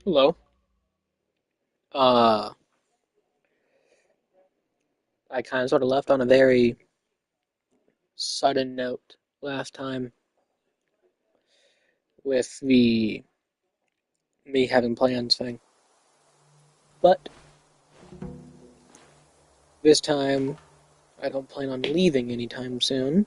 Hello. Uh, I kind of sort of left on a very sudden note last time with the me having plans thing. But this time, I don't plan on leaving anytime soon.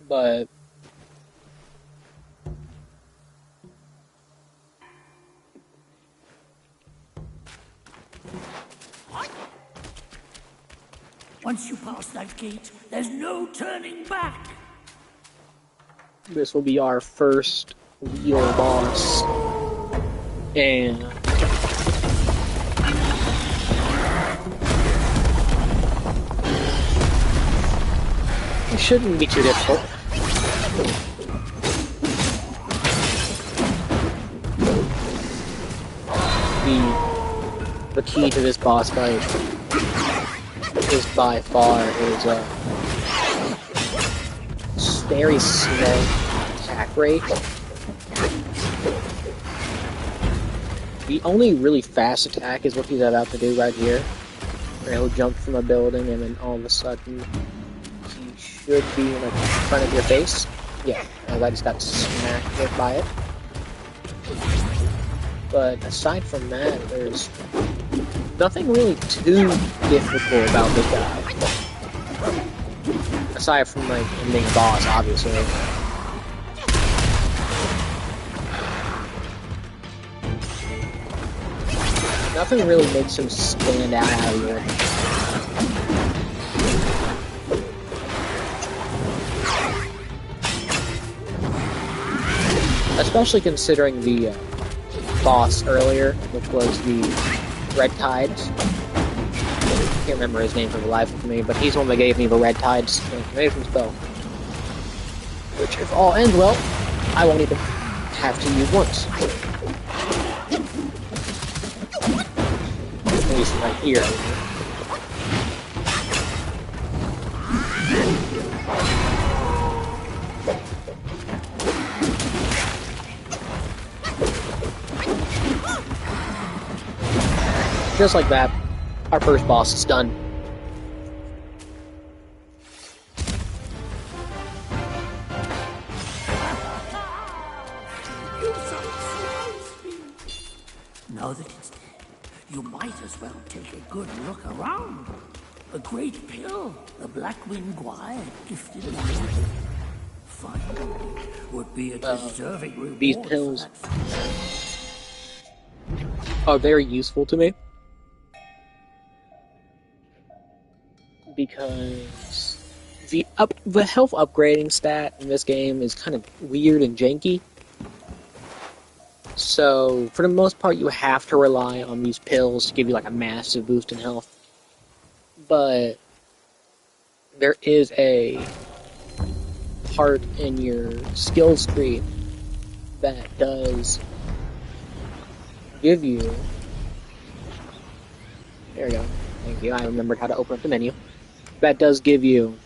But once you pass that gate, there's no turning back. this will be our first real boss. And it shouldn't be too difficult. The key to this boss fight is by far his very slow attack rate. The only really fast attack is what he's about to do right here. Where he'll jump from a building and then all of a sudden he should be in front of your face. Yeah, I just got smacked hit by it. But aside from that, there's nothing really too difficult about this guy. Aside from, like, him being a boss, obviously. Nothing really makes him stand out of here. Especially considering the boss earlier, which was the Red Tides. I can't remember his name for the life of me, but he's the one that gave me the Red Tides transformation spell. Which, if all ends well, I won't even have to use once. At least right here. Just like that, our first boss is done. Now that it's dead, you might as well take a good look around. A great pill, the Blackwing Guy gifted me. Finally, would be a deserving reward. These pills are very useful to me. Because the health upgrading stat in this game is kind of weird and janky. So, for the most part, you have to rely on these pills to give you like a massive boost in health. But there is a part in your skills tree that does give you... There we go. Thank you. I remembered how to open up the menu. That does give you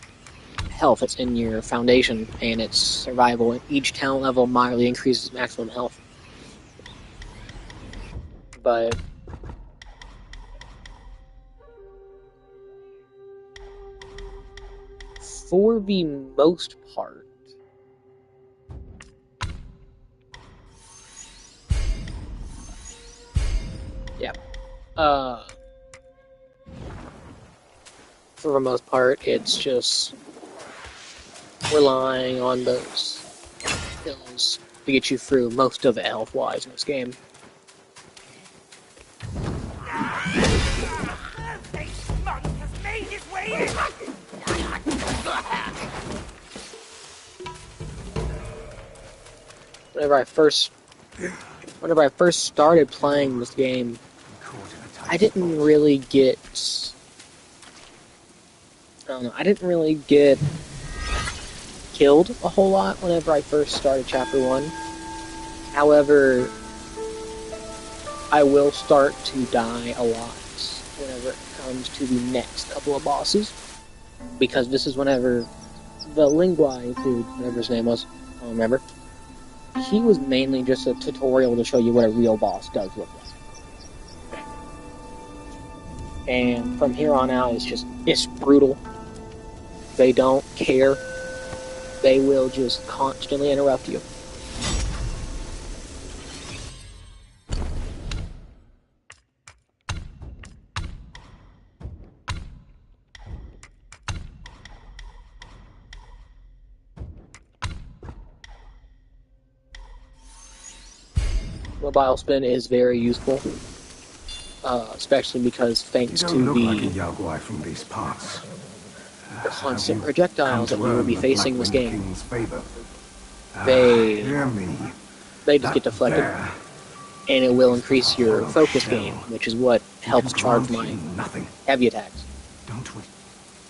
health that's in your foundation, and its survival at each talent level mildly increases maximum health. But for the most part, yeah, for the most part, it's just relying on those pills to get you through most of it health-wise in this game. Whenever I first started playing this game, I didn't really get killed a whole lot whenever I first started Chapter 1. However, I will start to die a lot whenever it comes to the next couple of bosses, because this is whenever the Linguai dude, whatever his name was, I don't remember, he was mainly just a tutorial to show you what a real boss does look like. And from here on out, it's brutal. They don't care. They will just constantly interrupt you. Mobile spin is very useful, especially because thanks to look like a the Yaguai from these parts. constant projectiles that you will be facing in this game, Favor? Hear me. they just get deflected, there and it will increase your hollow focus shell. gain, which is what helps charge my Nothing. heavy attacks. Don't we?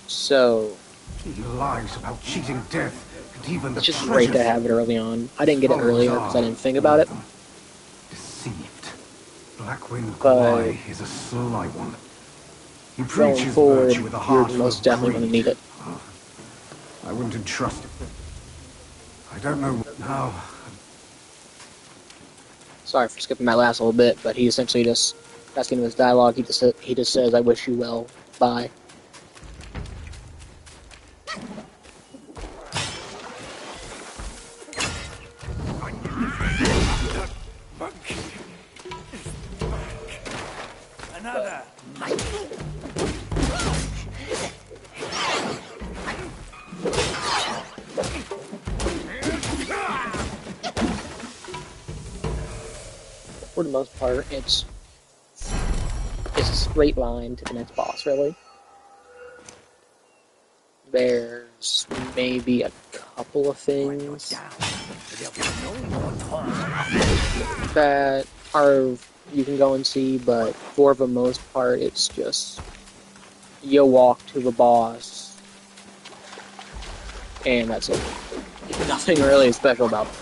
So He lies about cheating death and even the it's just great to treasures. have it early on. I didn't get it earlier because I didn't think about it. Deceived. Blackwing But Kwai is a sly one. He going preaches forward, virtue with a you're heart full most of definitely going to greed. need it. I wouldn't entrust it. I don't know how. Sorry for skipping my last little bit, but he essentially just, that's the end of his dialogue. He just says, "I wish you well. Bye." Another. For the most part, it's a straight line to the next boss, really. There's maybe a couple of things that you can go and see, but for the most part, it's just you walk to the boss, and that's it. Nothing really special about it.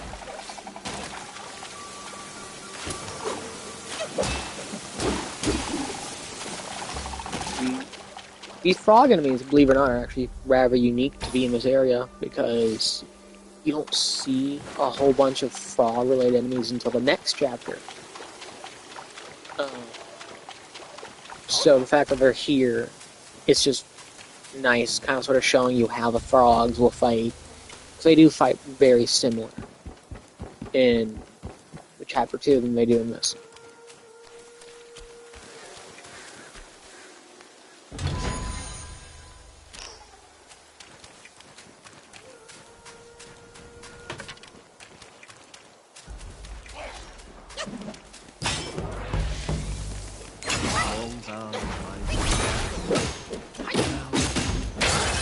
These frog enemies, believe it or not, are actually rather unique to be in this area, because you don't see a whole bunch of frog-related enemies until the next chapter. So the fact that they're here, it's just nice, kind of sort of showing you how the frogs will fight. Because they do fight very similar in the chapter 2 than they do in this.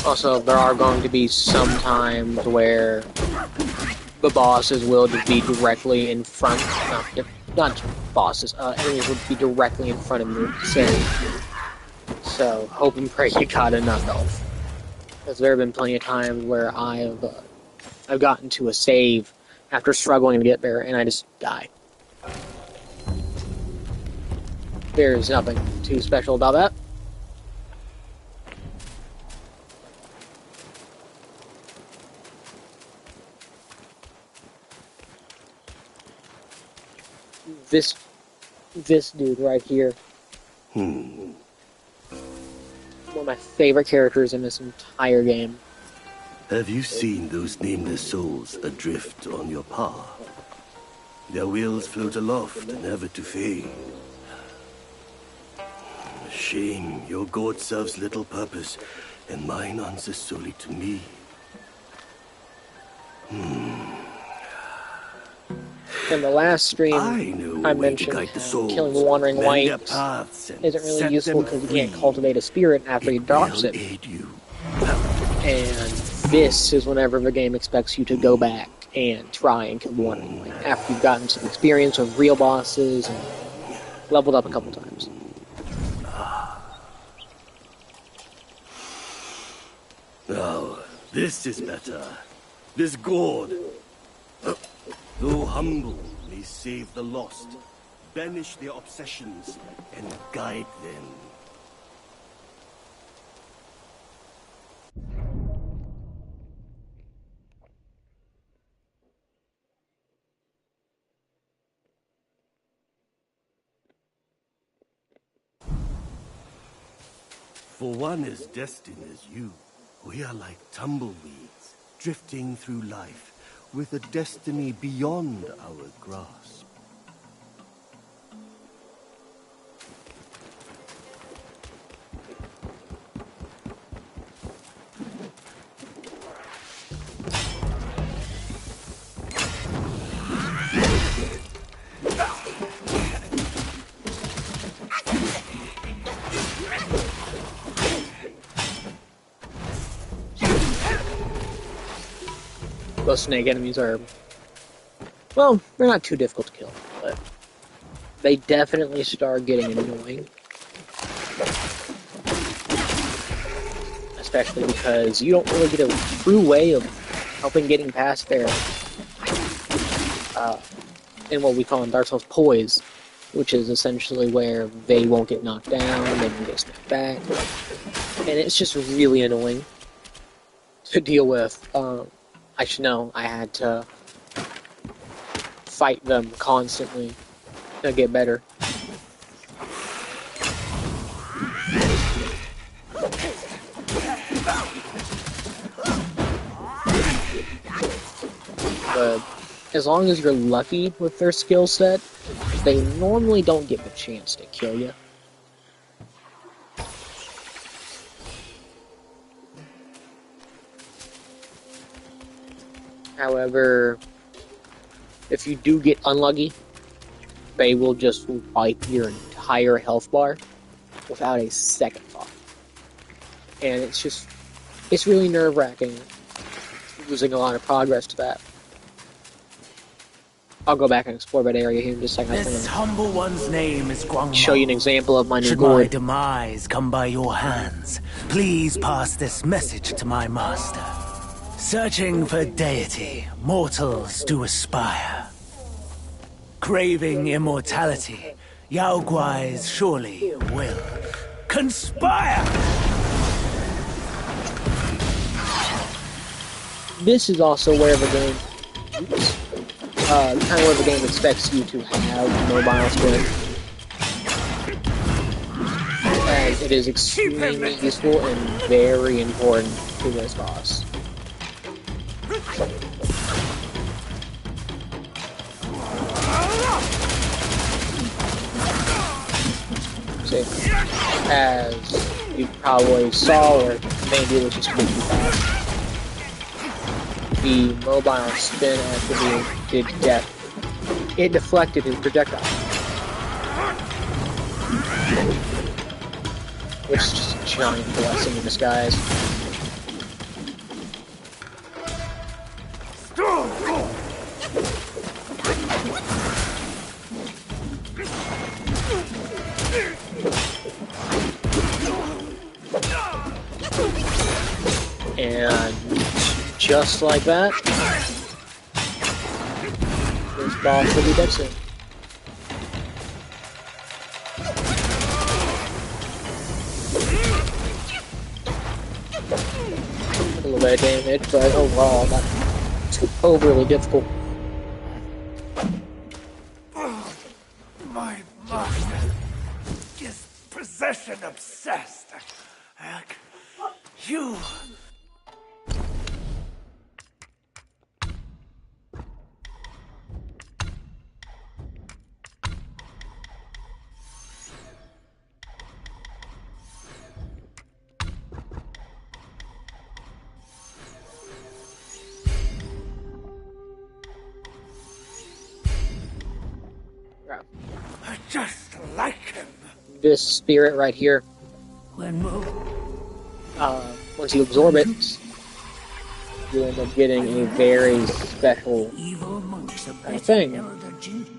Also, there are going to be some times where the bosses will just be directly in front. Not bosses. Enemies will be directly in front of you. So hope and pray you got enough health. Because there have been plenty of times where I've gotten to a save after struggling to get there, and I just die. There's nothing too special about that. This dude right here. One of my favorite characters in this entire game. Have you seen those nameless souls adrift on your path? Their wheels float aloft, never to fade. A shame your god serves little purpose, and mine answers solely to me. In the last stream, I mentioned how killing the Wandering White isn't really useful because you can't cultivate a spirit after he drops it. And this is whenever the game expects you to go back and try and kill the Wandering White after you've gotten some experience with real bosses and leveled up a couple times. Now, this is better. This god, though humble, may save the lost, banish their obsessions, and guide them. For one as destined as you, we are like tumbleweeds, drifting through life with a destiny beyond our grasp. Those snake enemies are, well, they're not too difficult to kill, but they definitely start getting annoying. Especially because you don't really get a true way of helping getting past their, in what we call in Dark Souls, poise, which is essentially where they won't get knocked down, they won't get snapped back, and it's just really annoying to deal with. I should know, I had to fight them constantly to get better. But as long as you're lucky with their skill set, they normally don't get the chance to kill you. However, if you do get unlucky, they will just wipe your entire health bar without a second thought. And it's really nerve-wracking, losing a lot of progress to that. I'll go back and explore that area here in just a second. This humble one's name is Guangmong. Show you an example of my new Should gourd. my demise come by your hands, please pass this message to my master. Searching for deity, mortals do aspire. Craving immortality, Yao Guais surely will conspire! This is also where the game, kind of where the game expects you to have mobile spin. And it is extremely useful and very important to this boss. See, as you probably saw, or maybe it was just moving fast, the mobile spin attribute did death. It deflected his projectile, which is just a giant blessing in disguise. And just like that, this boss will be dead soon. A little bit of damage, but overall, not too overly difficult. My master is possession obsessed. You... I just like him. This spirit right here, When moved, once you absorb it, you end up getting a very special evil monks kind of thing,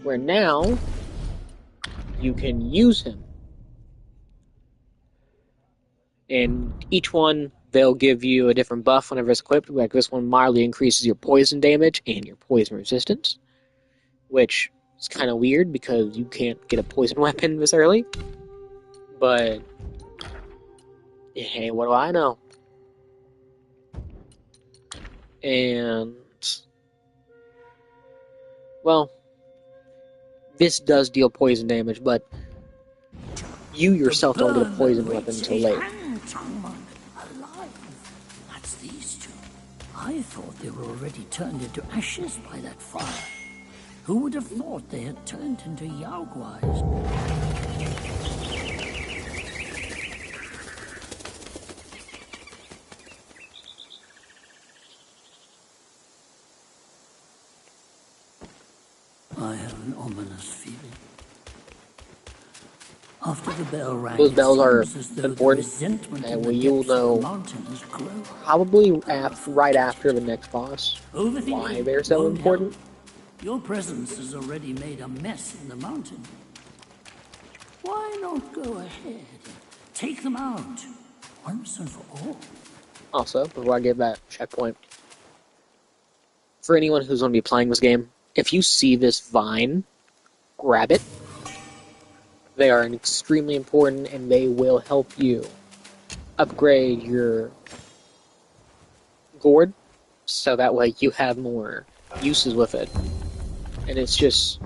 where now you can use him. And each one, they'll give you a different buff whenever it's equipped. Like this one mildly increases your poison damage and your poison resistance. which is kind of weird because you can't get a poison weapon this early. But hey, what do I know? And well, this does deal poison damage, but you yourself don't get a poison weapon until late. That's these two. I thought they were already turned into ashes by that fire. Who would have thought they had turned into Yaoguais? I have an ominous feeling. After the bell rang, Those bells are important, and and you'll know probably right after the next boss why they're so important. Your presence has already made a mess in the mountain. Why not go ahead and take them out once and for all? Also, before I give that checkpoint, for anyone who's going to be playing this game, if you see this vine, grab it. They are extremely important, and they will help you upgrade your gourd, so that way you have more uses with it. And it's just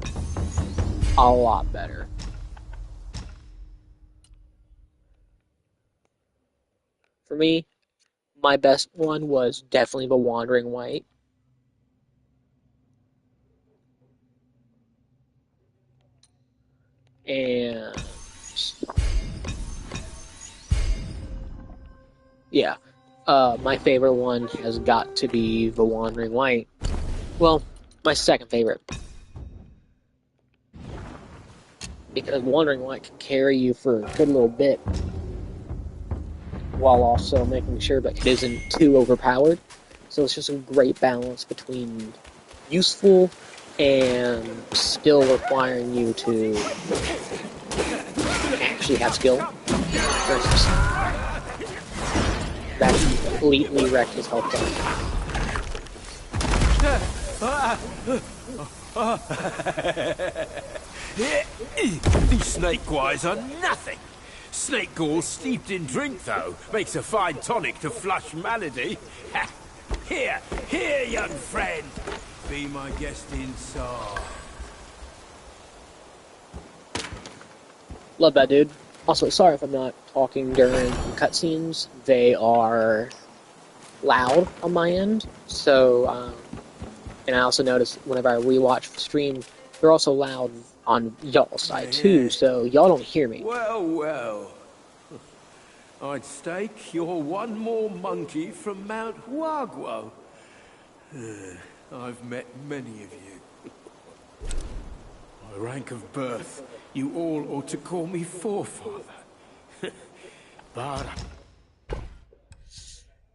a lot better. For me, my best one was definitely the Wandering White. And yeah, my favorite one has got to be the Wandering White. Well, my second favorite. Because Wandering White can carry you for a good little bit, while also making sure that it isn't too overpowered. So it's just a great balance between useful and still requiring you to actually have skill. For instance, that completely wrecked his health bar. These snake wires are nothing. Snake gall steeped in drink, though, makes a fine tonic to flush malady. Here, here, young friend. Be my guest inside. Love that, dude. Also, sorry if I'm not talking during cutscenes. They are loud on my end. So, and I also noticed whenever I rewatch the stream, they're also loud on y'all's side too, so y'all don't hear me. Well, well. I'd stake you're one more monkey from Mount Huaguo. I've met many of you. By rank of birth, you all ought to call me forefather. But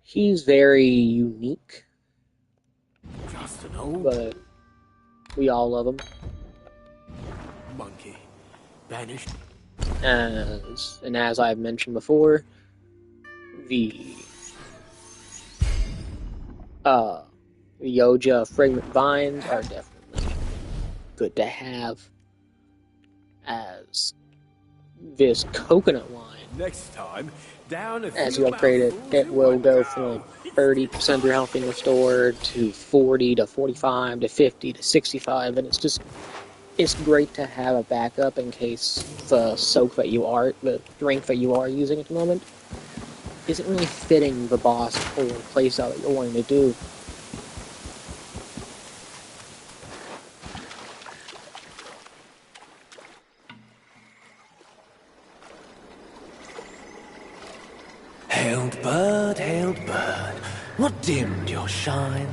he's very unique. Just an old but we all love him. Monkey. Banished. As I've mentioned before, the Yoja fragrant vines are definitely good to have, as this coconut wine. Next time, down as you upgrade it, it will go from 30% of your health being restored to 40 to 45 to 50 to 65, and it's great to have a backup in case the drink that you are using at the moment isn't really fitting the boss or playstyle that you're wanting to do. Hailed bird, what dimmed your shine?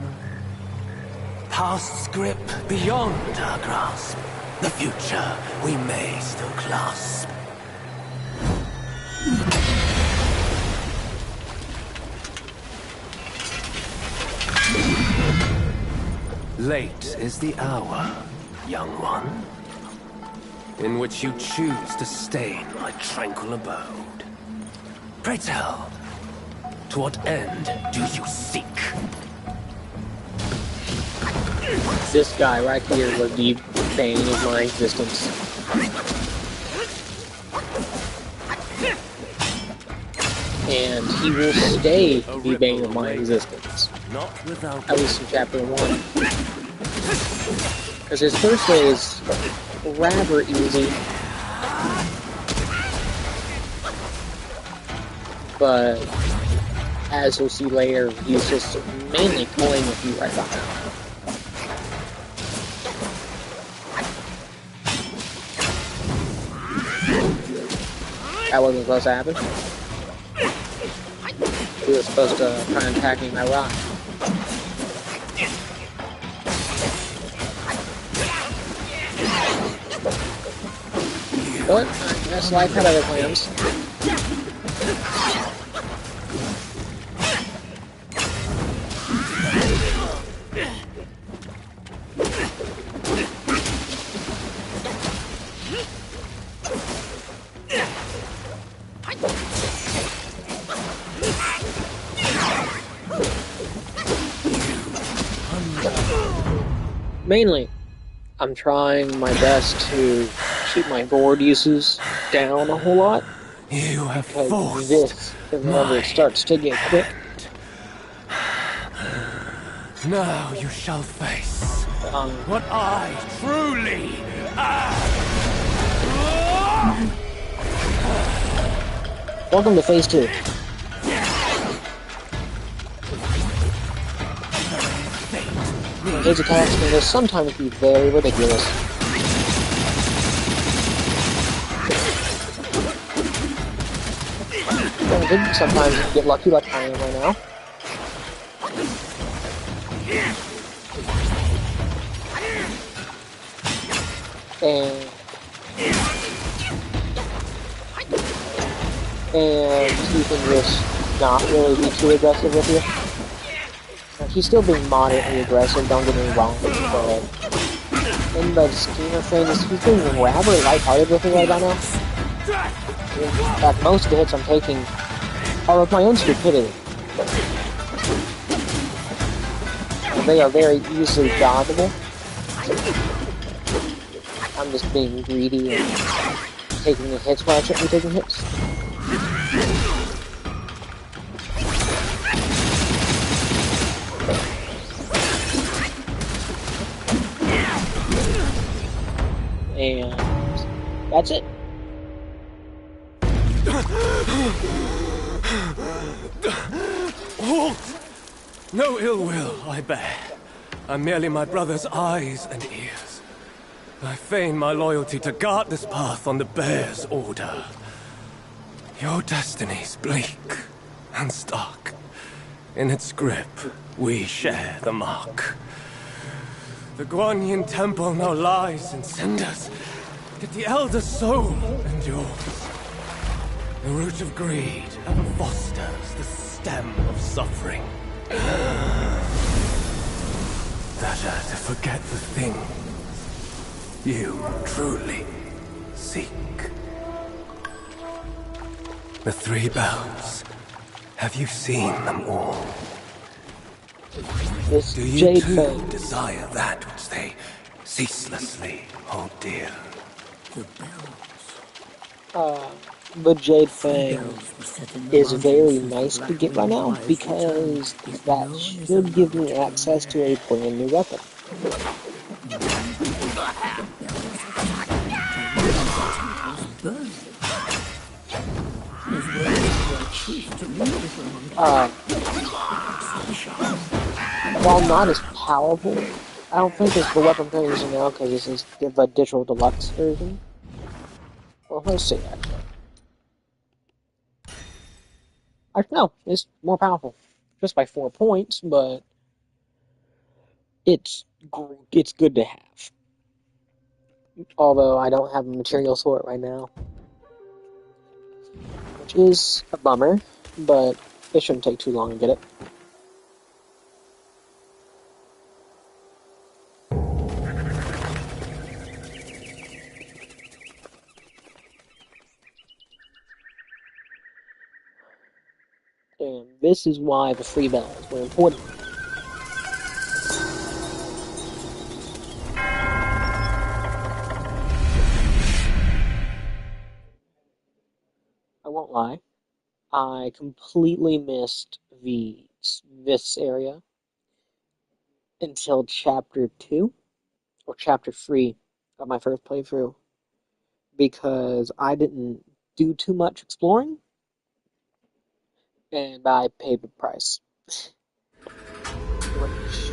Past's grip beyond our grasp, the future we may still clasp. Late is the hour, young one, in which you choose to stain my tranquil abode. Pray tell, to what end do you seek? This guy right here was the bane of my existence. And he will stay the bane of my existence. Not without At least in chapter 1. Because his first day is rather easy. But as you'll see later, he's just mainly toying with you right now. That wasn't supposed to happen. He was supposed to try and attack me with my rock. But I guess life had other plans. Mainly, I'm trying my best to keep my board uses down a whole lot. You have Because forced this, whenever it starts to get quick, Now you shall face what I truly am. welcome to phase 2. His attacks can sometimes be very ridiculous. Granted, sometimes you can get lucky like I am right now. And he can just not really be too aggressive with you. Like, he's still being moderately aggressive, don't get me wrong, but in the scheme of things, he's being rather lighthearted with me right about now. In fact, most of the hits I'm taking are of my own stupidity. And they are very easily dodgeable. I'm just being greedy and taking the hits while I shouldn't be taking hits. And that's it. Halt! No ill will I bear. I'm merely my brother's eyes and ears. I feign my loyalty to guard this path on the bear's order. Your destiny's bleak and stark. In its grip, we share the mark. The Guanyin temple now lies in cinders, yet the elder soul endures. The root of greed ever fosters the stem of suffering. Better to forget the thing you truly seek. The 3 bells. Have you seen them all? This Do you Jade too Fang. desire that which they ceaselessly hold dear? The bells. The Jade Fang Bells were set in the is mountains very since the nice to Black get right now Wives because returned. It's that known as a should give me mountain access to a brand new weapon. While not as powerful, I don't think it's the weapon I'm using now because this is the digital deluxe version. Well, let's see actually. No, it's more powerful, just by 4 points, but it's good to have. Although I don't have materials for it right now, which is a bummer, but it shouldn't take too long to get it. And this is why the 3 bells were important. won't lie. I completely missed this area until chapter 2 or chapter 3 of my first playthrough because I didn't do too much exploring and I paid the price. Which,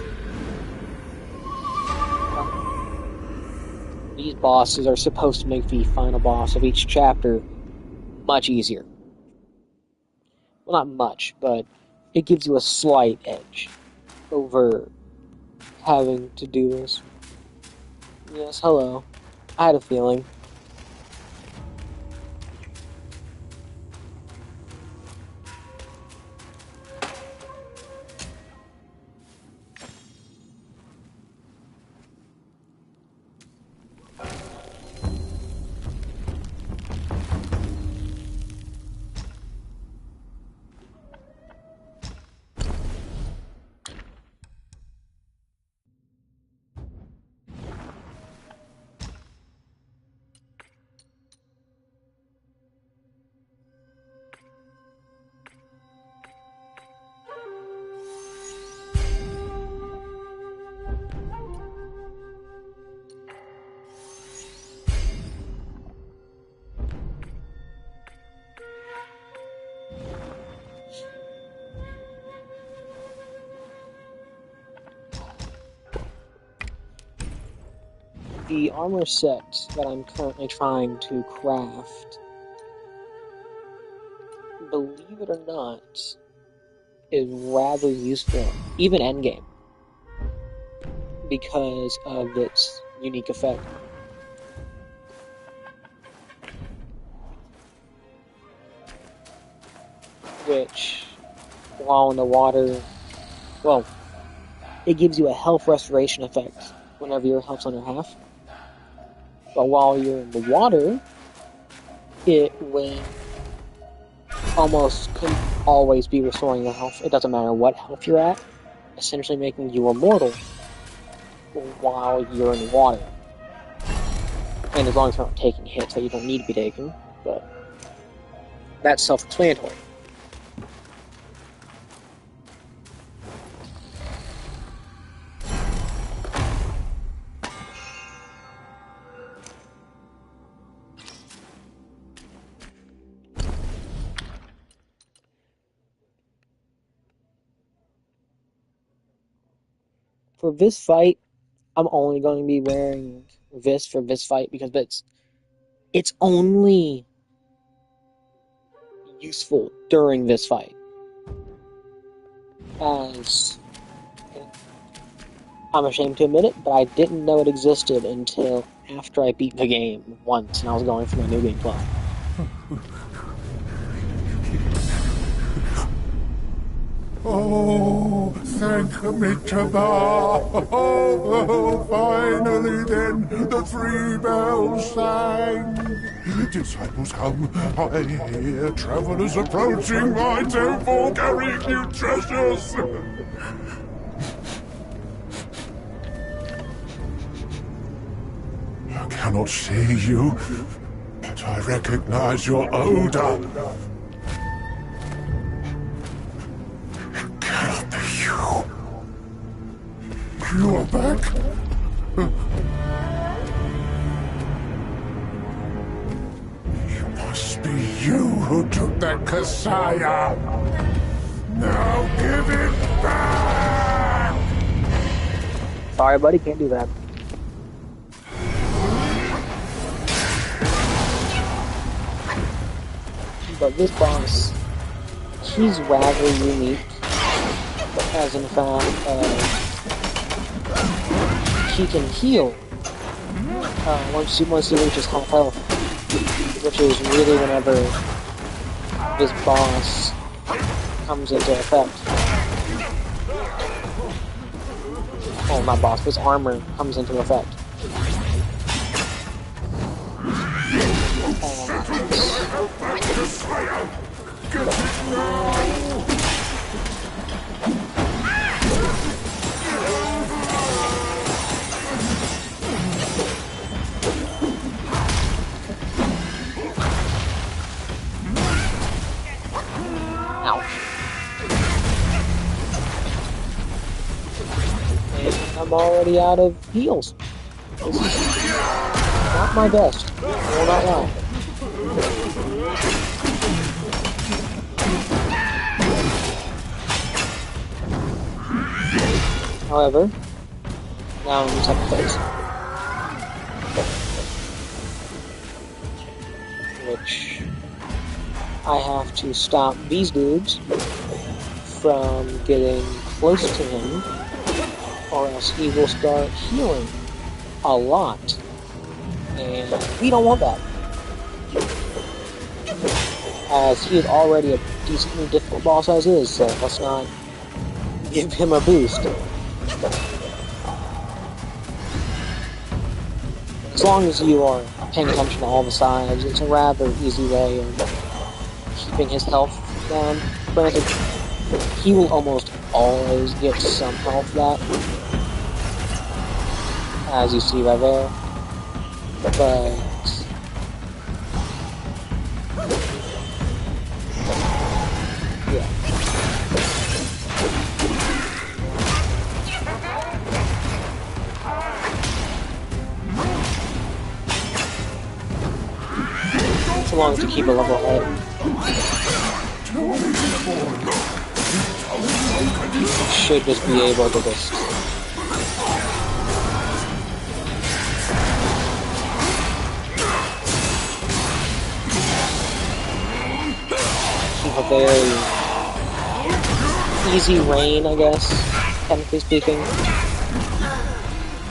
these bosses are supposed to make the final boss of each chapter much easier. Well, not much, but it gives you a slight edge over having to do this. Yes, hello. I had a feeling. The armor set that I'm currently trying to craft, believe it or not, is rather useful, even endgame, because of its unique effect. Which, while in the water, well, it gives you a health restoration effect whenever your health's under half. But while you're in the water, it will almost could always be restoring your health. It doesn't matter what health you're at, essentially making you immortal while you're in water. And as long as you're not taking hits that you don't need to be taking, but that's self-explanatory. For this fight, I'm only going to be wearing this for this fight because it's only useful during this fight. As I'm ashamed to admit it, but I didn't know it existed until after I beat the game once and I was going through my New Game Plus. Oh, thank Amitabha! Oh, finally then, the 3 bells sang. Disciples come, I hear travelers approaching my temple carrying new treasures. I cannot see you, but I recognize your odor. You are back? It must be you who took that Kasaya. Now give it back! Sorry, buddy, can't do that. But this boss, he's rather unique, as in fact, he can heal once he reaches half health, which is really whenever this boss comes into effect. Oh, not boss, this armor comes into effect. Ouch. And I'm already out of heals. This is not my best. I will not lie. However, now I'm in second place. Which I have to stop these dudes from getting close to him, or else he will start healing a lot. And we don't want that. As he is already a decently difficult boss as is, so let's not give him a boost. As long as you are paying attention to all the sides, it's a rather easy way of keeping his health down. Granted, he will almost always get some health back, as you see right there. But yeah. So long as you keep a level head. Should just be able to just keep a very easy reign, I guess, technically speaking.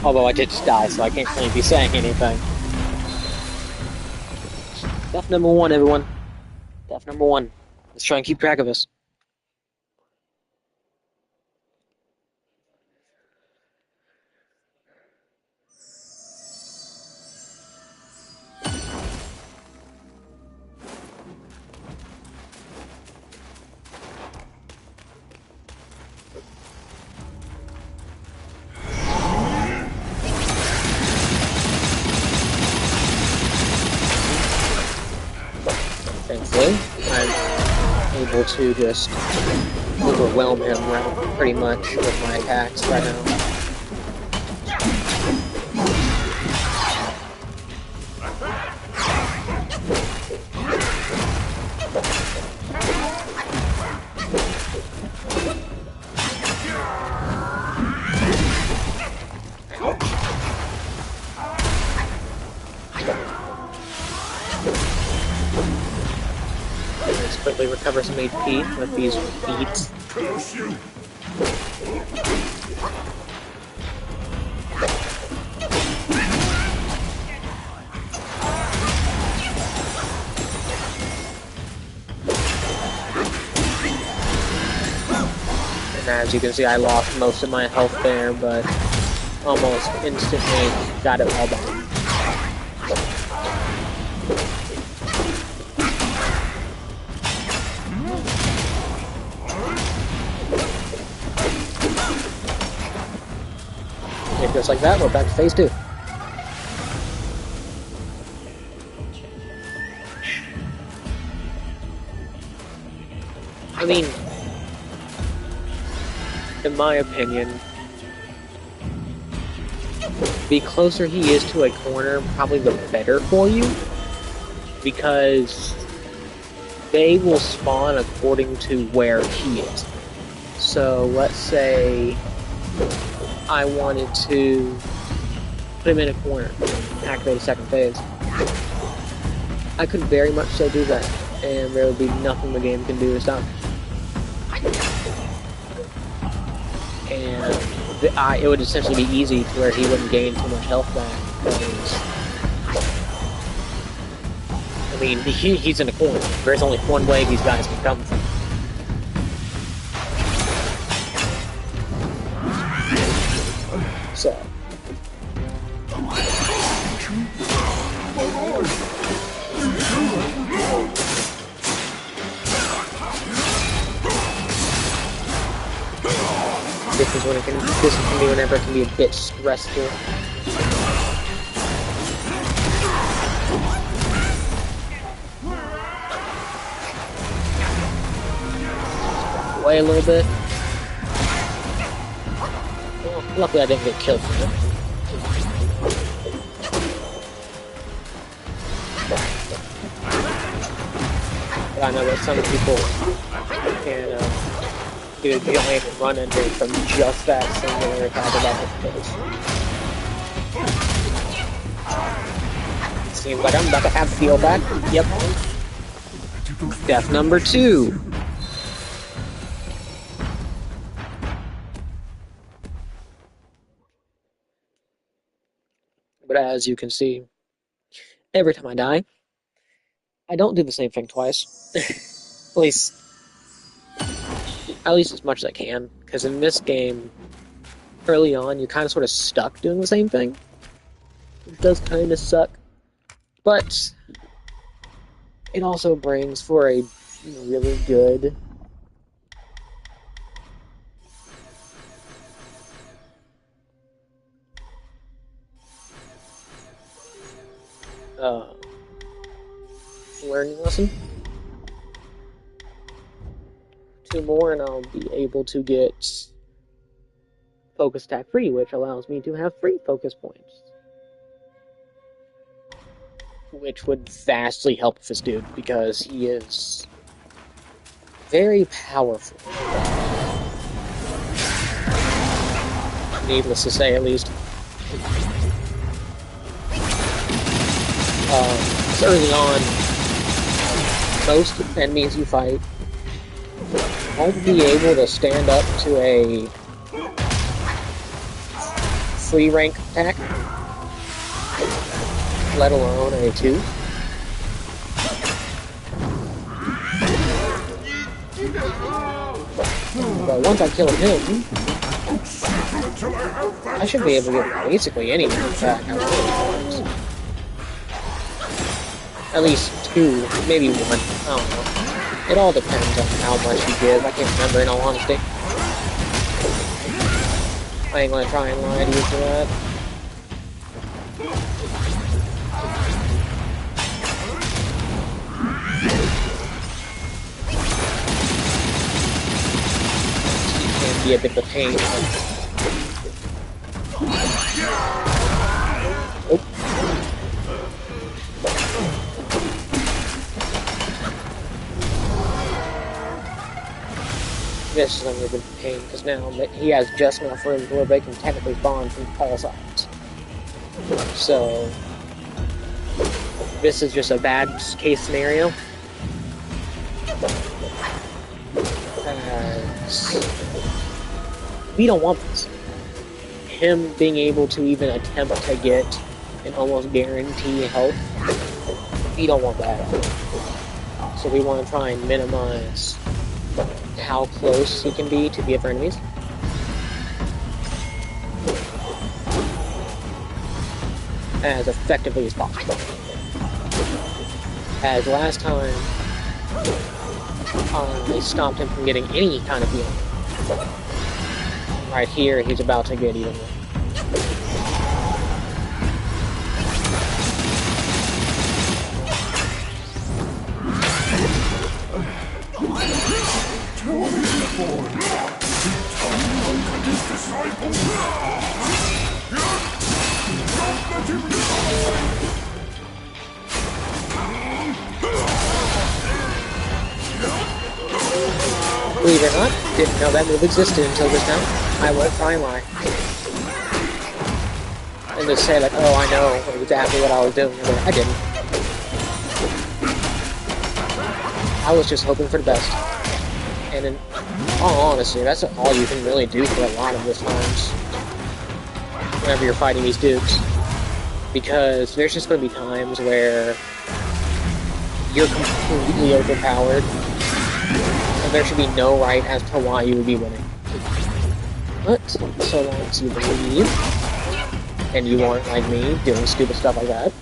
Although I did just die, so I can't really be saying anything. Death number 1, everyone. Death number 1. Let's try and keep track of this. Thankfully, I'm able to just overwhelm him pretty much with my attacks right now. Let's quickly recover some HP with these beats. And as you can see, I lost most of my health there, but almost instantly got it all back. And just like that, we're back to phase 2. I mean, in my opinion, the closer he is to a corner, probably the better for you, because they will spawn according to where he is. So let's say I wanted to put him in a corner, activate a second phase. I could very much so do that, and there would be nothing the game can do to stop me. And it would essentially be easy to where he wouldn't gain too much health back, because I mean, he's in a corner. There's only one way these guys can come from. So this is can be whenever it can be a bit stressful. away a little bit. Well, luckily I didn't get killed from it. But I know that some people can do a giant run into from just that singular attack about the face. Seems like I'm about to have feel back. Yep. Death number 2. But as you can see, every time I die, I don't do the same thing twice. at least as much as I can. Because in this game, early on, you're kind of sort of stuck doing the same thing. Which does kind of suck. But it also brings for a really good learning lesson. 2 more and I'll be able to get focus attack free, which allows me to have free focus points. Which would vastly help this dude, because he is very powerful. Needless to say, at least. So early on, most enemies you fight won't be able to stand up to a free rank attack, let alone a 2. But once I kill him, I should be able to get basically any attack I want. At least 2, maybe 1. I don't know. It all depends on how much you give. I can't remember, in all honesty. I ain't gonna try and lie to you for that. It can be a bit of a pain. Oh. This is going to be a pain, because now he has just enough room where they can technically spawn from all sides. So, this is just a bad case scenario. We don't want this. Him being able to even attempt to get an almost guarantee health, we don't want that. So we want to try and minimize how close he can be to the other enemies. As effectively as possible. As last time, they stopped him from getting any kind of healing. Right here, he's about to get even more. Believe it or not, didn't know that move existed until just now. I won't try and lie. And just say like, oh, I know exactly what I was doing. I didn't. I was just hoping for the best. And in all honesty, that's all you can really do for a lot of the times. Whenever you're fighting these dudes. Because there's just going to be times where you're completely overpowered. And there should be no right as to why you would be winning. But, so long as you believe, and you aren't like me, doing stupid stuff like that.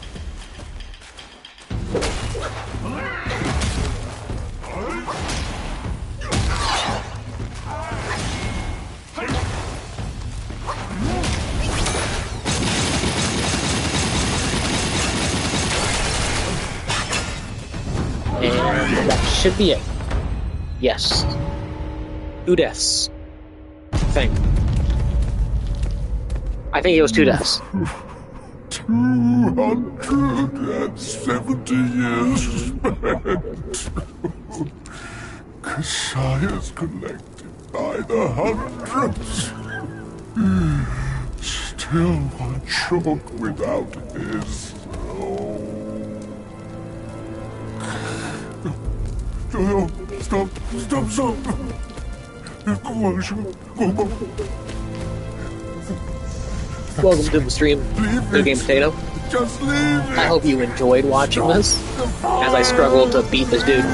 And that should be it. Yes. 2 deaths. I think it was 2 deaths. 270 years spent. Cassius collected by the hundreds. Still one short without his. Oh, stop. Welcome to the stream, Good Game Potato. Just leave it. I hope you enjoyed watching this, as I struggled to beat this dude.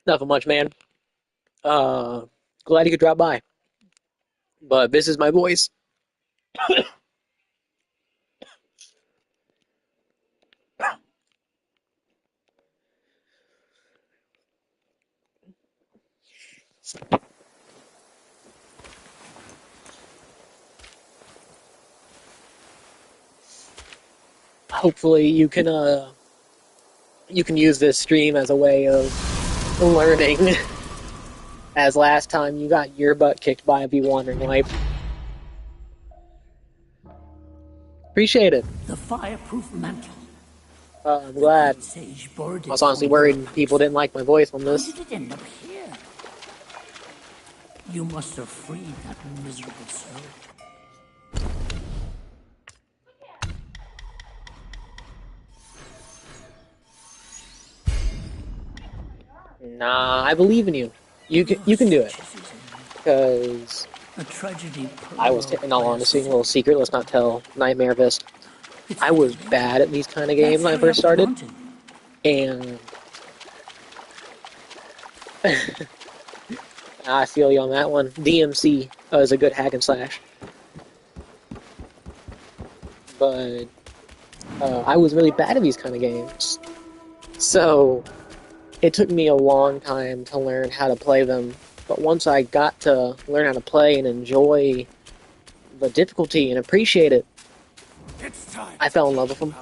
Nothing much, man. Glad you could drop by. But this is my voice. Hopefully you can use this stream as a way of learning. As last time you got your butt kicked by a wandering wipe. Appreciate it. The fireproof mantle. I'm glad. Sage borrowed it I was honestly for worried your people didn't like my voice on How this. did it end up here? You must have freed that miserable soul. Nah, I believe in you. You can do it. Because A tragedy. I was, in all honesty, a little secret. Let's not tell Nightmare this. I was bad at these kind of games when I first started, and I feel you on that one. DMC is a good hack and slash, but I was really bad at these kind of games, so it took me a long time to learn how to play them. But once I got to learn how to play and enjoy the difficulty and appreciate it, I fell in love with them.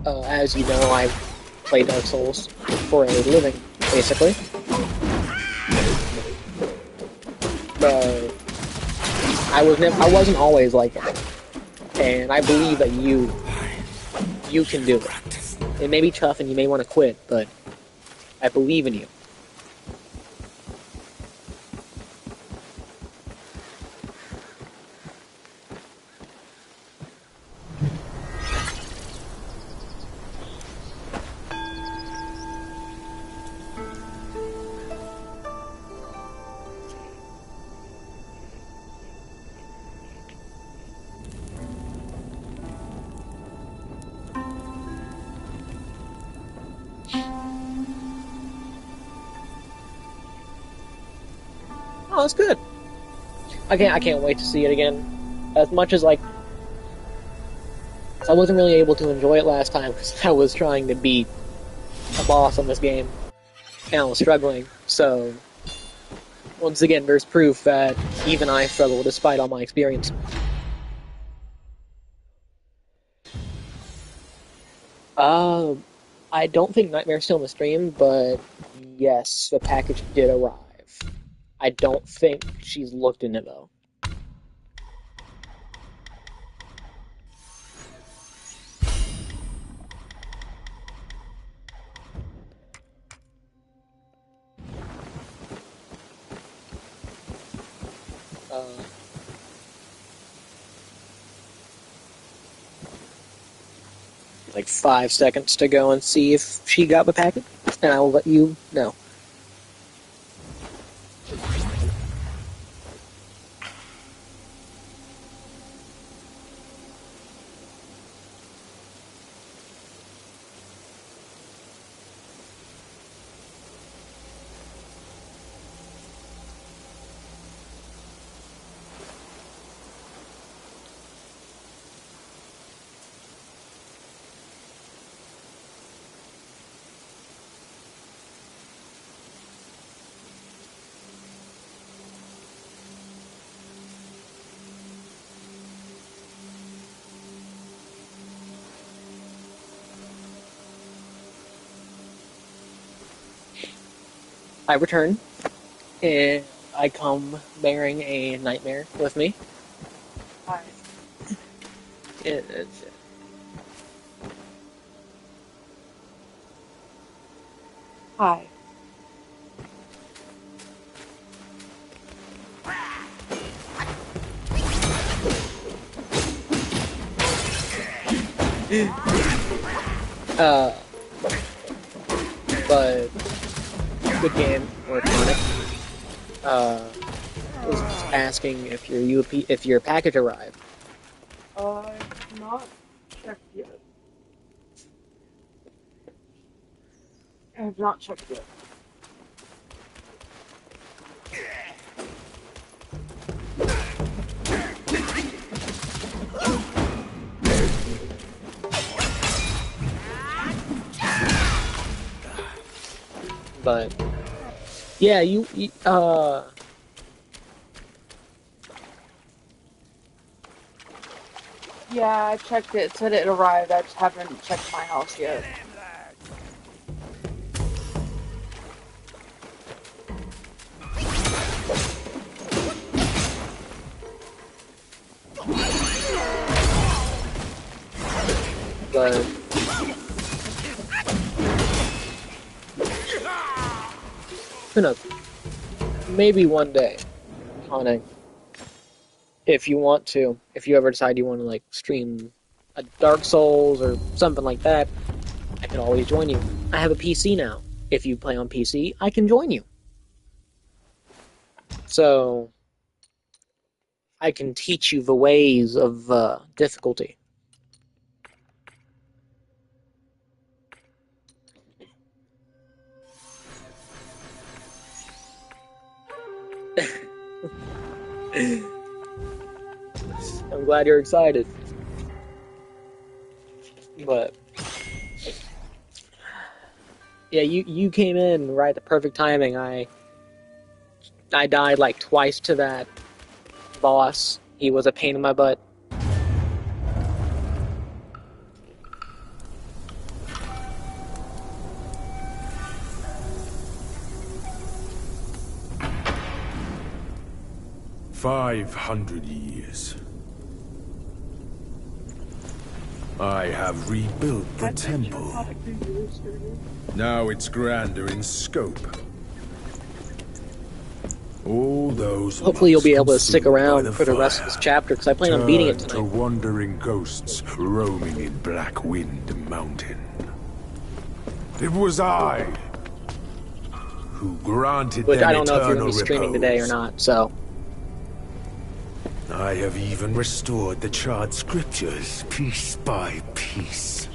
As you know, I play Dark Souls for a living, basically. But I wasn't always like that, and I believe that you can do it. It may be tough, and you may want to quit, but I believe in you. Oh, that's good. I can't wait to see it again. As much as I wasn't really able to enjoy it last time because I was trying to beat a boss on this game and I was struggling. So once again, there's proof that even I struggle despite all my experience. I don't think Nightmare's still in the stream, but yes, the package did arrive. I don't think she's looked in it, though. Like 5 seconds to go and see if she got the package, and I will let you know. I return, and I come bearing a nightmare with me. Hi. It's, Hi. but good game, electronic. Was asking if if your package arrived. Not checked yet. I have not checked yet. But yeah, Yeah, I checked it. It said it arrived. I just haven't checked my house yet. but who knows? Maybe one day, Connie, if you want to, if you ever decide you want to like stream a Dark Souls or something like that, I can always join you. I have a PC now. If you play on PC, I can join you. So I can teach you the ways of difficulty. I'm glad you're excited. But yeah, you came in right at the perfect timing. I died like twice to that boss. He was a pain in my butt. "500 years. I have rebuilt the temple. Now it's grander in scope. All those Hopefully you'll be able to stick consumed by around for the rest of fire this chapter, because I plan on beating it turned tonight. to wandering ghosts roaming in Black Wind Mountain. It was I who granted Which them I don't know if you're eternal going to be streaming today or repose. not, so... I have even restored the charred scriptures piece by piece.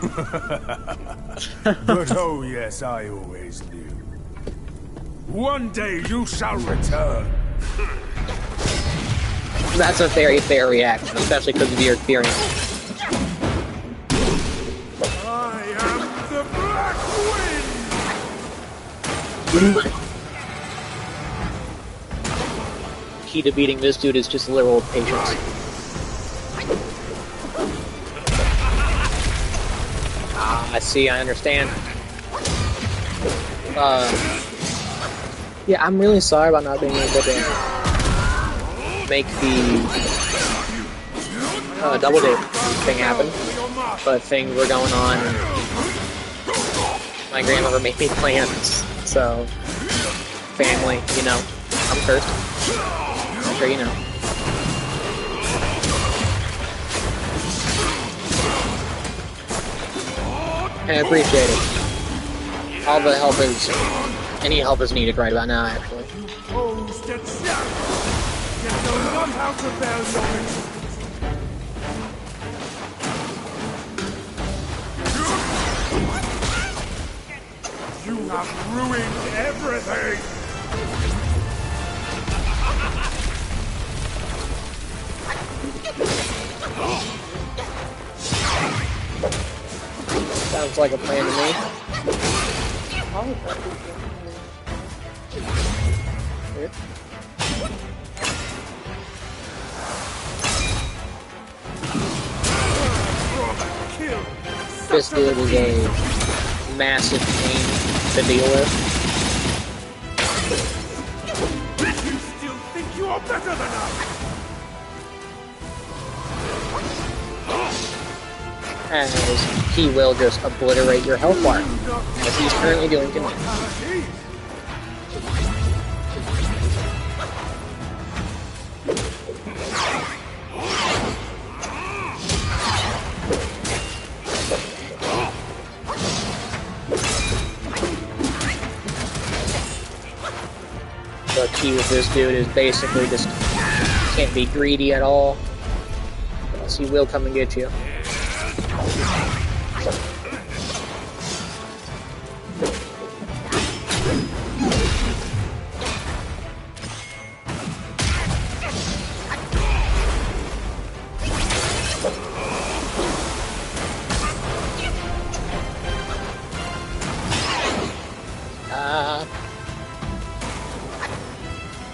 But oh yes, I always knew. One day you shall return. That's a very fair reaction, especially because of your experience. I am the Black Wind! Key to beating this dude is just literal patience. I see, I understand. Yeah, I'm really sorry about not being able to make the double date thing happen. But things were going on, and my grandmother made me plans, so family, you know, I'm cursed. I'm sure you know. And I appreciate it. All the help is... any help is needed right about now, actually. You have ruined everything! Sounds like a plan to me. Here. This dude is a massive pain. to deal with. You still think you are better than us? As he will just obliterate your health bar, as he's currently doing to me. The key with this dude is basically just can't be greedy at all, else he will come and get you.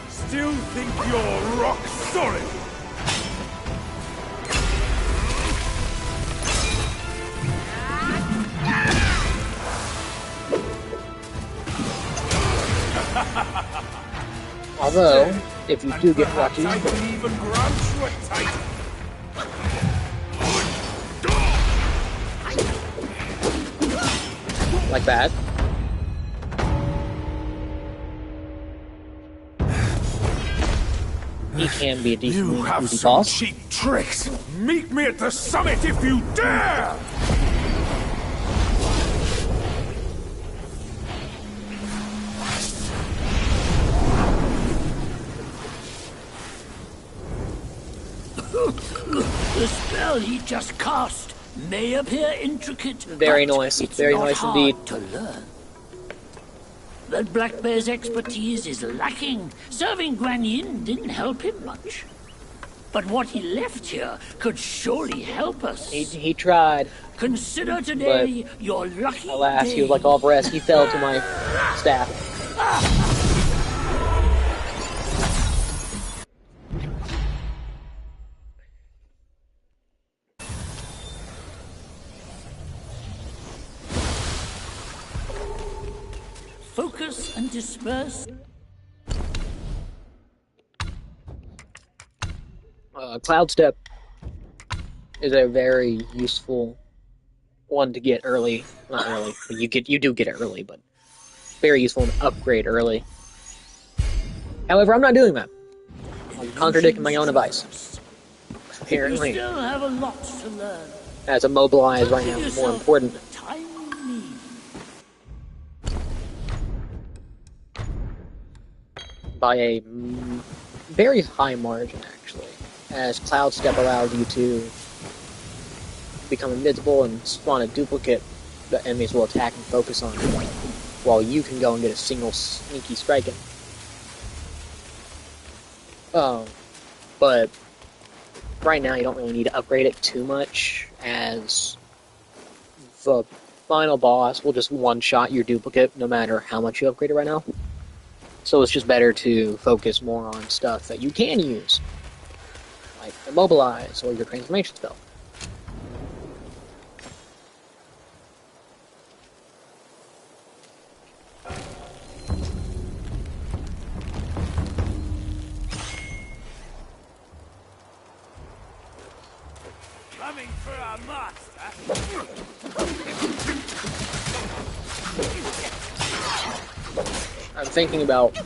Still think you're rock solid? Although, if you do get lucky, I can even grant you a title. like that. He can be a decent You have easy some boss. cheap tricks. Meet me at the summit if you dare! The spell he just cast may appear intricate, Very but nice. it's Very not nice hard indeed. to learn. That Black Bear's expertise is lacking. Serving Guan Yin didn't help him much. But what he left here could surely help us. He tried. Consider today your lucky Alas, day. he was like all the rest. He fell to my staff. Focus and disperse. Cloud Step is a very useful one to get early. Not early, but you do get it early, but very useful to upgrade early. However, I'm not doing that. I'm contradicting my own advice. You Apparently, still have a lot to learn. as immobilize right now Give is more yourself important. the time you need. By a very high margin, actually, as Cloud Step allows you to become invincible and spawn a duplicate that enemies will attack and focus on, while you can go and get a single sneaky strike in. But right now you don't really need to upgrade it too much, as the final boss will just one-shot your duplicate no matter how much you upgrade it right now. So it's just better to focus more on stuff that you can use, like Immobilize or your transformation spell. Coming for our master. I'm thinking about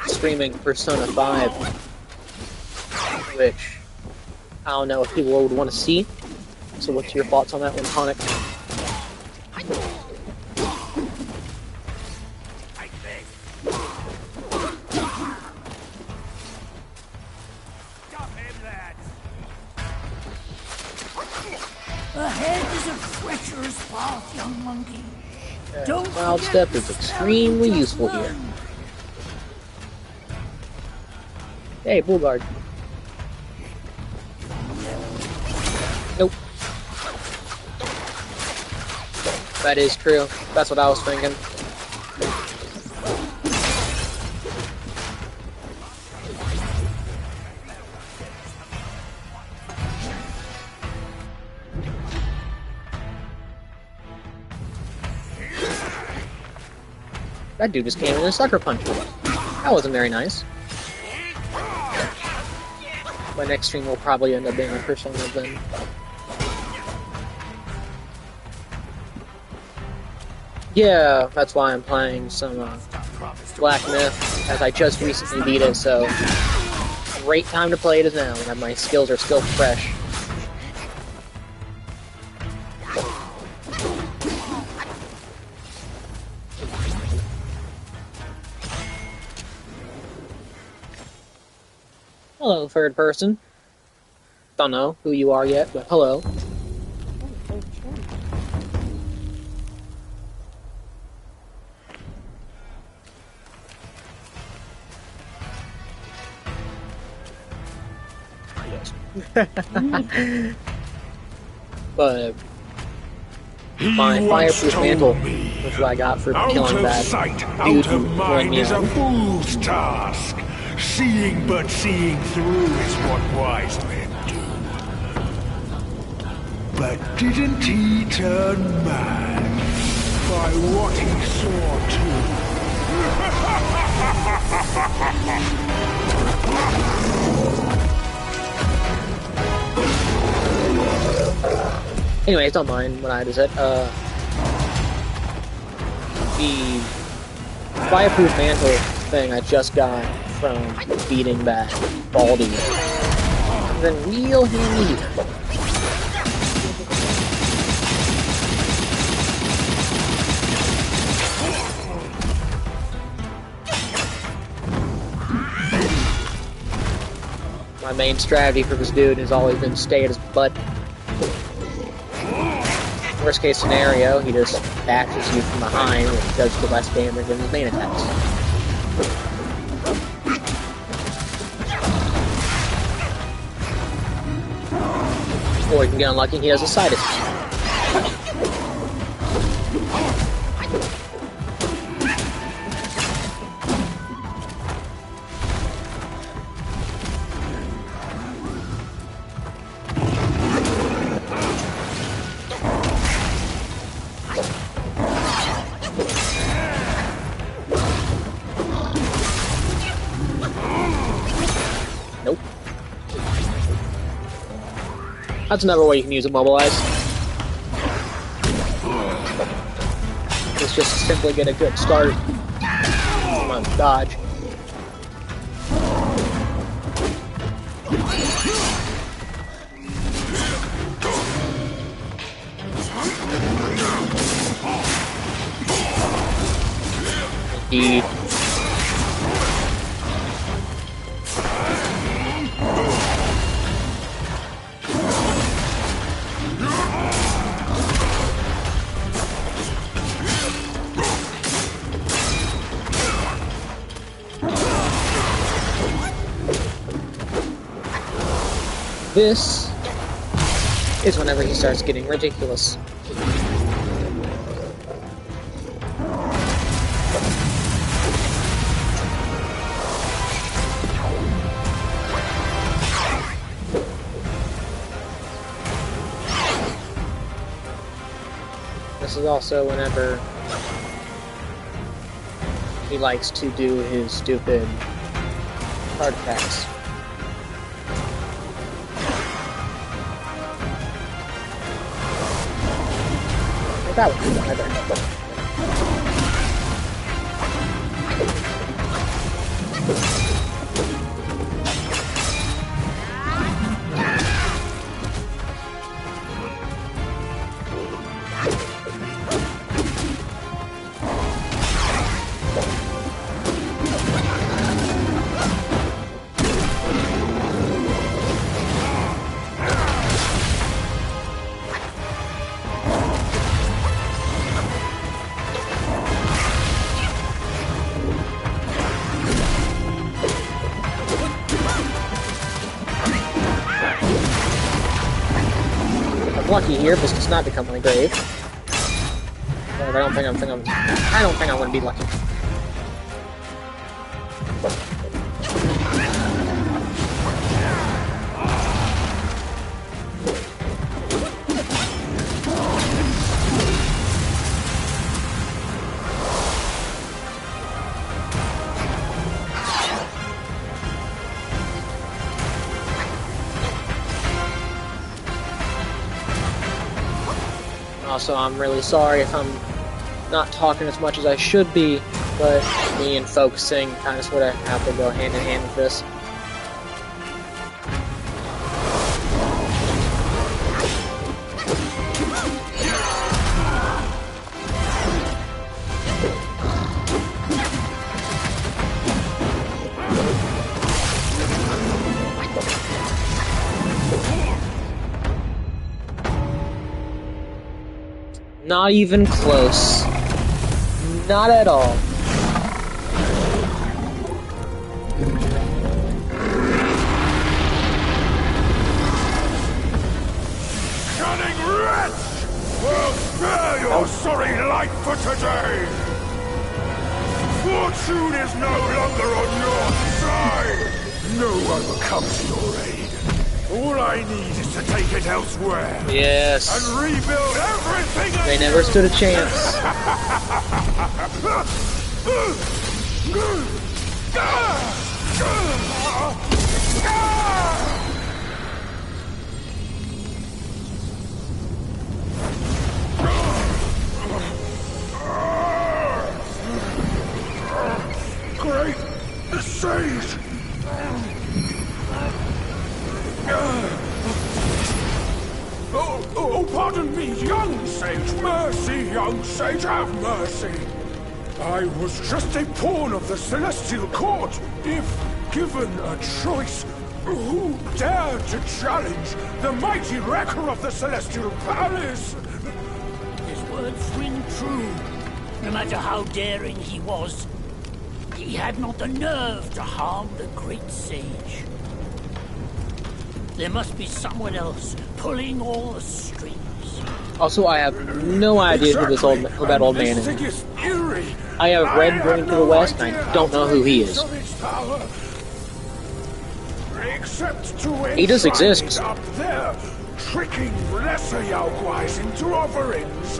streaming Persona 5, which I don't know if people would want to see. So what's your thoughts on that one, Tonic? Take this. Stop him, lads. Ahead is a treacherous path, young monkey. Don't Cloud forget Step the is spell extremely you just useful here. learned. Hey, Bullguard. Nope. That is true. That's what I was thinking. That dude just came in and sucker punched me. That wasn't very nice. My next stream will probably end up being a Persona then. Yeah, that's why I'm playing some Black Myth, as I just recently beat it, so great time to play it is now, when my skills are still fresh. Hello, third person. Don't know who you are yet, but hello. But my fireproof mantle, which is what I got for killing that dude who joined me is a on. fool's task. Seeing but seeing through is what wise men do. But didn't he turn mad by what he saw too? Anyways, don't mind what I just said. The fireproof mantle thing I just got from beating that Baldy comes in real handy here. My main strategy for this dude has always been stay at his butt. Worst case scenario, he just bashes you from behind, which does the less damage than his main attacks. Or you can get unlucky and he has a side attack. Nope. That's another way you can use Immobilize. It's just simply get a good start on dodge. Indeed. This is whenever he starts getting ridiculous. This is also whenever he likes to do his stupid card attacks. That would be either. Lucky here, this does not become my grave. But I don't think I'm gonna be lucky. Also, I'm really sorry if I'm not talking as much as I should be, but me and focusing kind of sort of have to go hand in hand with this. Not even close. Not at all. Cunning wretch! We'll spare your sorry life for today! Fortune is no longer on your side! No one will come to your aid. All I need is to take it elsewhere. Yes. And rebuild everything They never stood a chance. Great sage! Oh, pardon me, young sage. Mercy, young sage, have mercy. I was just a pawn of the Celestial Court. If given a choice, who dared to challenge the mighty wrecker of the Celestial Palace? His words ring true. No matter how daring he was, he had not the nerve to harm the great sage. There must be someone else pulling all the strings. Also, I have no idea who that old man is. I have read Journey to the West, and I don't know who he is. He does exist. Up there, tricking lesser Yaoguais into offerings.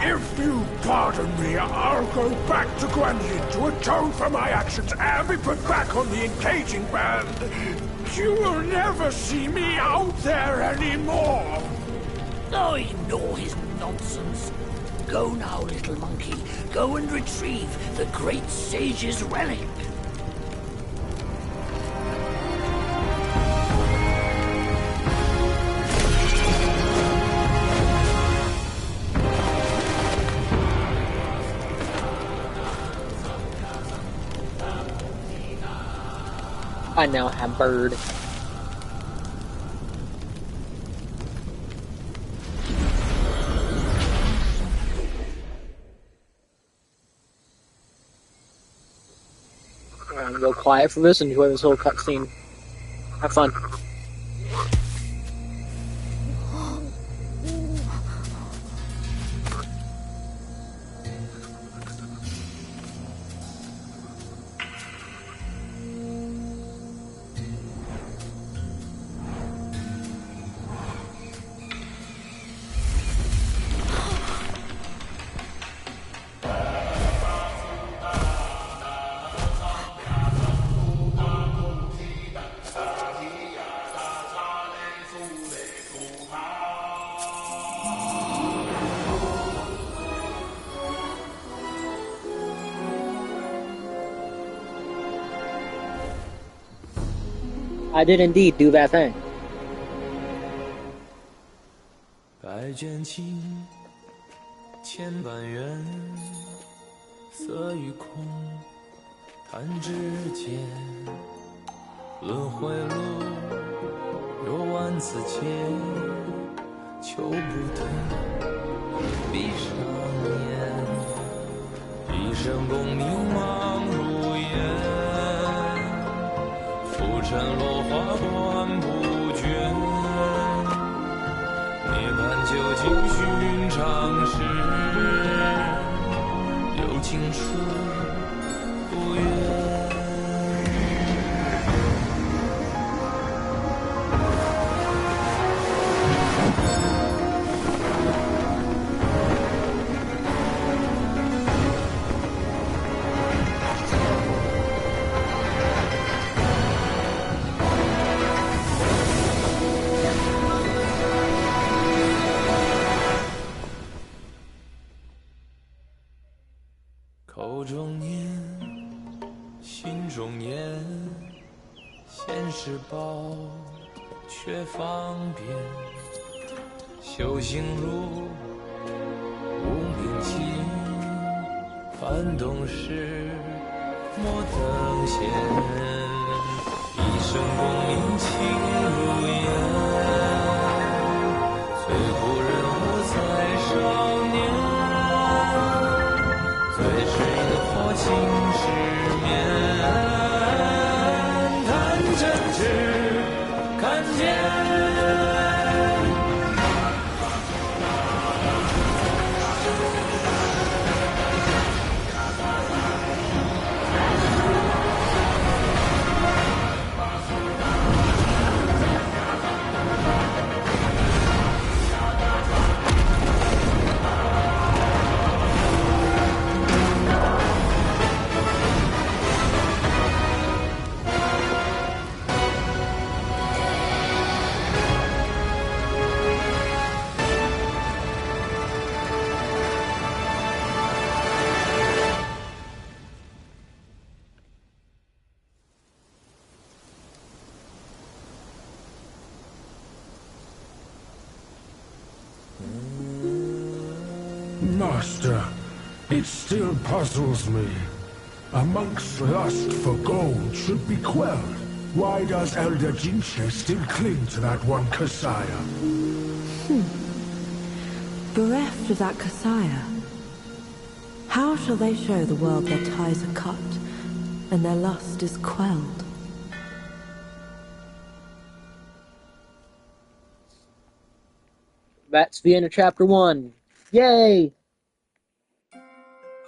If you pardon me, I'll go back to Guanyin to atone for my actions and be put back on the engaging band. You will never see me out there anymore. Oh, ignore his nonsense. Go now, little monkey. Go and retrieve the great sage's relic. I now have bird. I'm gonna go quiet for this and enjoy this whole cutscene. Have fun. I did indeed do that thing. 百卷情，千般缘，色与空，弹指间，轮回路，若万次劫，求不得，闭上眼，一生功名忙如烟。 浮沉落花断不绝，涅槃究竟寻常事，有情处不远。 Ugh! 心中烟，现世报却方便。修行路无名情，幡动时莫等闲。一生功名情如烟，最后人物在少年。最知因祸情失眠，谈真知看见。Master, it still puzzles me. A monk's lust for gold should be quelled. Why does Elder Jinche still cling to that one Kasaya? Bereft of that Kasaya, how shall they show the world their ties are cut and their lust is quelled? That's the end of chapter 1. Yay!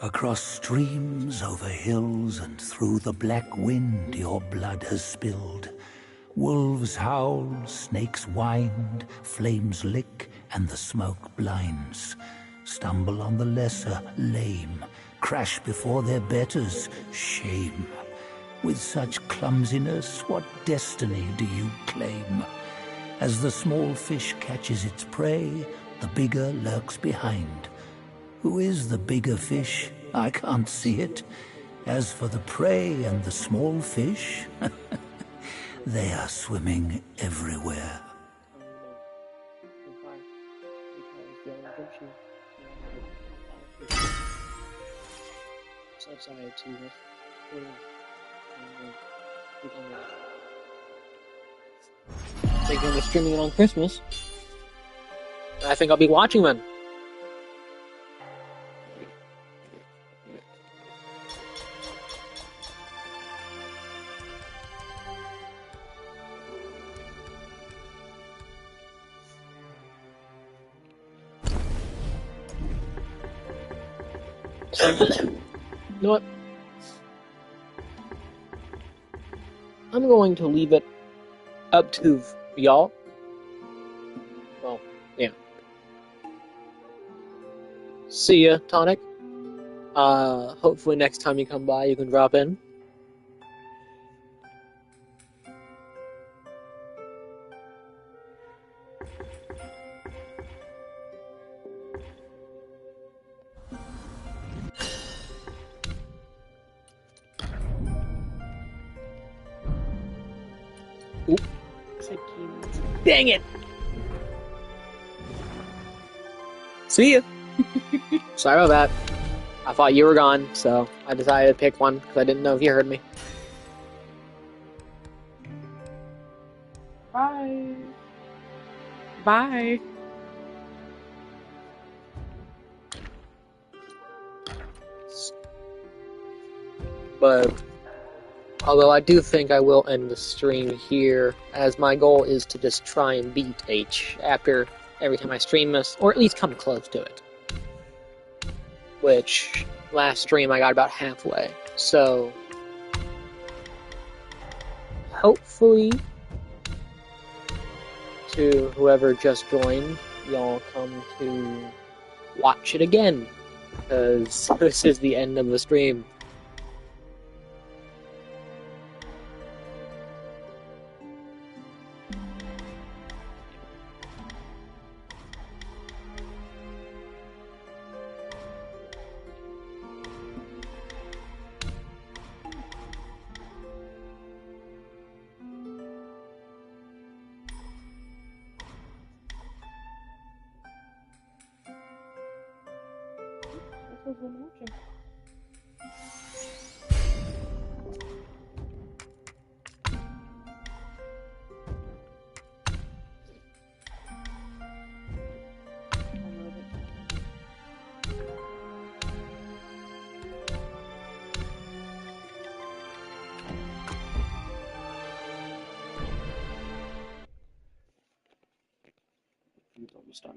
Across streams, over hills, and through the black wind your blood has spilled. Wolves howl, snakes wind, flames lick, and the smoke blinds. Stumble on the lesser, lame, crash before their betters, shame. With such clumsiness, what destiny do you claim? As the small fish catches its prey, the bigger lurks behind. Who is the bigger fish? I can't see it. As for the prey and the small fish, they are swimming everywhere. Thinking of streaming it on Christmas. I think I'll be watching them. You know what? I'm going to leave it up to y'all. Well, yeah. See ya, Tonic. Hopefully next time you come by, you can drop in. Oop. Dang it! See ya! Sorry about that. I thought you were gone, so I decided to pick one because I didn't know if you heard me. Bye. Bye. But although I do think I will end the stream here, as my goal is to just try and beat H after every time I stream this, or at least come close to it. Which, last stream I got about halfway, so hopefully, to whoever just joined, y'all come to watch it again, because this is the end of the stream. was one watching. It's almost done.